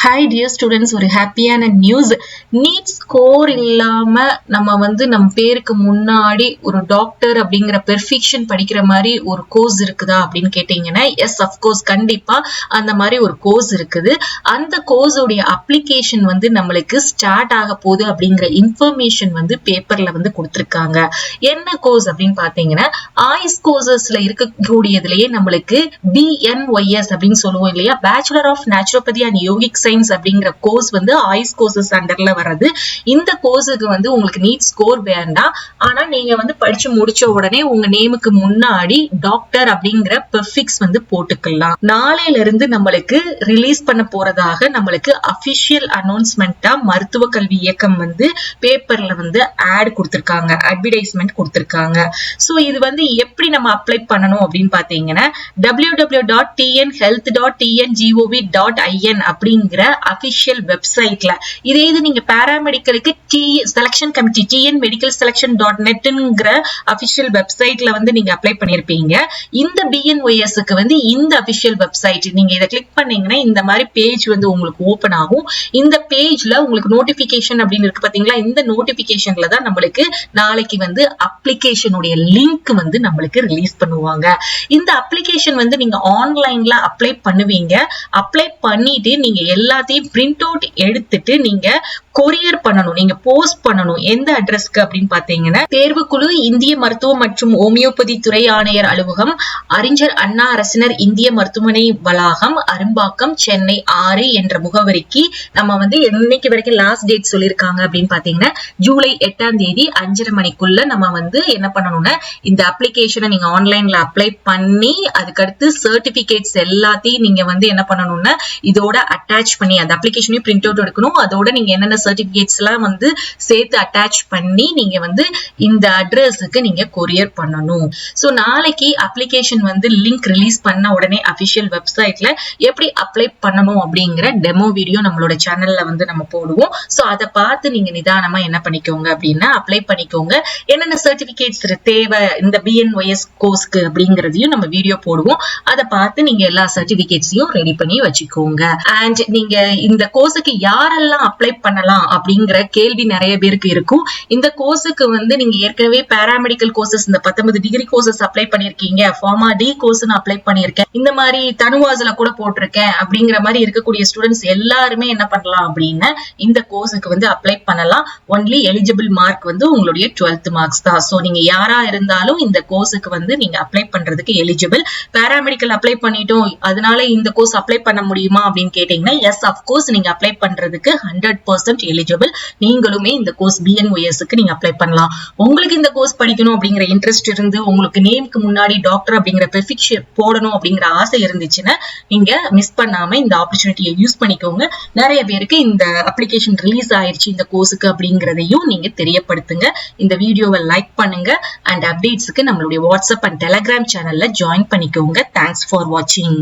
Hi dear students, ஒரு ஹாப்பியான news. NEET score இல்லாம நம்ம பேருக்கு முன்னாடி ஒரு டாக்டர் அப்படிங்கிற பெர்ஃபெக்ஷன் படிக்கிற மாதிரி ஒரு கோர்ஸ் இருக்குதா அப்படின்னு கேட்டீங்கன்னா, எஸ் அஃப்கோர்ஸ் கண்டிப்பா அந்த மாதிரி ஒரு கோர்ஸ் இருக்குது. அந்த கோர்ஸோடைய அப்ளிகேஷன் நம்மளுக்கு ஸ்டார்ட் ஆக போகுது அப்படிங்கிற இன்ஃபர்மேஷன் பேப்பர்ல கொடுத்துருக்காங்க. என்ன கோர்ஸ் அப்படின்னு பாத்தீங்கன்னா, ஆய்ஸ் கோர்சஸ்ல இருக்கக்கூடியதுலயே நம்மளுக்கு BNYS அப்படின்னு சொல்லுவோம் இல்லையா, bachelor of naturopathy and yogic science அப்படிங்கிற கோர்ஸ் ஆய்ஸ் கோர்சஸ் அண்டர்ல வர்றது. இந்த கோர்ஸுக்கு உங்களுக்கு நீட் ஸ்கோர் வேண்டாம். ஆனா நீங்க படிச்சு முடிச்ச உடனே உங்க நேமுக்கு முன்னாடி டாக்டர் அப்படிங்கிற பெர்ஃபிக்ஸ் போட்டுக்கலாம். நாளையில இருந்து நம்மளுக்கு ரிலீஸ் பண்ண போறதாக நம்மளுக்கு அபிஷியல் அனௌன்ஸ்மெண்டா மருத்துவ கல்வி இயக்கம் பேப்பர்ல ஆட் கொடுத்திருக்காங்க, அட்வர்டைஸ்மெண்ட் கொடுத்திருக்காங்க. சோ இது எப்படி நம்ம அப்ளை பண்ணணும் அப்படின்னு பாத்தீங்கன்னா, www.tnhealth.tngov.in அப்படிங்கிற அபிஷியல் வெப்சைட்ல, இதே இது நீங்க பாராமெடிக்கலுக்கு செலக்ஷன் கமிட்டி tnmedicalselection.netங்கிற அபிஷியல் வெப்சைட்ல நீங்க அப்ளை பண்ணிருப்பீங்க. இந்த BNYS க்கு இந்த அபிஷியல் வெப்சைட் நீங்க இதை கிளிக் பண்ணீங்கன்னா இந்த மாதிரி பேஜ் உங்களுக்கு ஓபன் ஆகும். இந்த பேஜ்ல உங்களுக்கு நோட்டிபிகேஷன் அப்படின்னு இருக்கு பாத்தீங்களா, இந்த நோட்டிபிகேஷன்ல தான் நம்மளுக்கு நாளைக்கு அப்ளிகேஷனுடைய லிங்க் நம்மளுக்கு ரிலீஸ் பண்ணுவாங்க. இந்த அப்ளிகேஷன் நீங்க ஆன்லைன்ல அப்ளை பண்ணுவீங்க. அப்ளை பண்ணிட்டு நீங்க எல்லாத்தையும் பிரிண்ட் அவுட் எடுத்துட்டு நீங்க கொரியர் பண்ணணும், நீங்க போஸ்ட் பண்ணணும். எந்த அட்ரஸ்க்கு அப்படின்னு பாத்தீங்கன்னா, தேர்வுக்குழு, இந்திய மருத்துவ மற்றும் ஹோமியோபதி துறை ஆணையர் அலுவலகம், அறிஞர் அண்ணா அரசினர் இந்திய மருத்துவமனை வளாகம், அரும்பாக்கம், சென்னை 6 என்ற முகவரிக்கு நம்ம என்னைக்கு வரைக்கும் லாஸ்ட் டேட் சொல்லிருக்காங்க அப்படின்னு பாத்தீங்கன்னா, ஜூலை 8ஆம் தேதி 5:30 மணிக்குள்ள நம்ம என்ன பண்ணணும்னா, இந்த அப்ளிகேஷனை நீங்க ஆன்லைன்ல அப்ளை பண்ணி அதுக்கடுத்து சர்டிபிகேட்ஸ் எல்லாத்தையும் நீங்க என்ன பண்ணணும்னா இதோட அட்டாச் பண்ணி அந்த அப்ளிகேஷனையும் பிரிண்ட் அவுட் எடுக்கணும். அதோட நீங்க என்னென்ன சர்டிபிகேட்ஸ் எல்லாம் சேர்த்து அட்டாச் பண்ணி நீங்க இந்த அட்ரஸுக்கு நீங்க கொரியர் பண்ணணும். சோ நாளைக்கு அப்ளிகேஷன் லிங்க் ரிலீஸ் பண்ண உடனே அபிஷியல் வெப்சைட்ல எப்படி அப்ளை பண்ணணும் அப்படிங்கிற டெமோ வீடியோ நம்மளோட சேனல்ல நம்ம போடுவோம். சோ அதை பார்த்து நீங்க நிதானமா என்ன பண்ணிக்கோங்க அப்படின்னா அப்ளை பண்ணிக்கோங்க. என்னென்ன சர்டிபிகேட்ஸ் தேவை இந்த BNYS கோர்ஸ்க்கு அப்படிங்கறதையும் நம்ம வீடியோ போடுவோம். அதை பார்த்து நீங்க எல்லா சர்டிபிகேட்ஸையும் ரெடி பண்ணி வச்சுக்கோங்க. அண்ட் நீங்க இந்த கோர்ஸுக்கு யாரெல்லாம் அப்ளை பண்ணலாம் அப்படிங்கிற கேள்வி நிறைய பேருக்கு இருக்கும். இந்த கோர்ஸுக்கு நீங்க ஏற்கனவே பாராமெடிக்கல் கோர்சஸ், இந்த 19 டிகிரி கோர்சஸ் அப்ளை பண்ணிருக்கீங்க, ஃபார்மா டி கோர்ஸ் அப்ளை பண்ணிருக்கேன், இந்த மாதிரி தனுவாஸ்ல கூட போட்டிருக்கேன் அப்படிங்கிற மாதிரி இருக்கக்கூடிய ஸ்டூடெண்ட்ஸ் எல்லாருமே என்ன பண்ணலாம் அப்படின்னா இந்த கோர்ஸுக்கு அப்ளை பண்ணலாம். ஒன்லி எலிஜிபிள் மார்க் உங்களுடைய 12th மார்க்ஸ் தான். சோ நீங்க யாரா இருந்தாலும் இந்த கோர்ஸுக்கு நீங்க அப்ளை பண்றதுக்கு எலிஜிபிள். பாராமெடிக்கல் அப்ளை பண்ணிட்டோம் அதனால இந்த கோர்ஸ் அப்ளை பண்ண முடியுமா அப்படின்னு கேட்டீங்கன்னா, எஸ் அஃப்கோர்ஸ் நீங்க அப்ளை பண்றதுக்கு 100% எலிஜிபிள். நீங்களுமே இந்த கோர்ஸ் BNYS க்கு நீங்க அப்ளை பண்ணலாம். உங்களுக்கு இந்த கோர்ஸ் படிக்கணும் அப்படிங்கிற இன்ட்ரெஸ்ட் இருந்து உங்களுக்கு நேமுக்கு முன்னாடி டாக்டர் அப்படிங்கிற பெர்ஃபெக்ஷன் போடணும் அப்படிங்கிற ஆசை இருந்துச்சுன்னா நீங்க மிஸ் பண்ணாம இந்த ஆப்பர்ச்சுனிட்டியை யூஸ் பண்ணிக்கோங்க. நிறைய பேருக்கு இந்த அப்ளிகேஷன் ரிலீஸ் ஆயிருச்சு இந்த கோர்ஸுக்கு அப்படிங்கறதையும் நீங்க தெரியப்படுத்துங்க. இந்த வீடியோவை லைக் பண்ணுங்க அண்ட் அப்டேட்ஸ்க்கு நம்மளுடைய வாட்ஸ்அப் அண்ட் டெலிகிராம் சேனல்ல ஜாயின் பண்ணிக்கோங்க. தேங்க்ஸ் ஃபார் வாட்சிங்.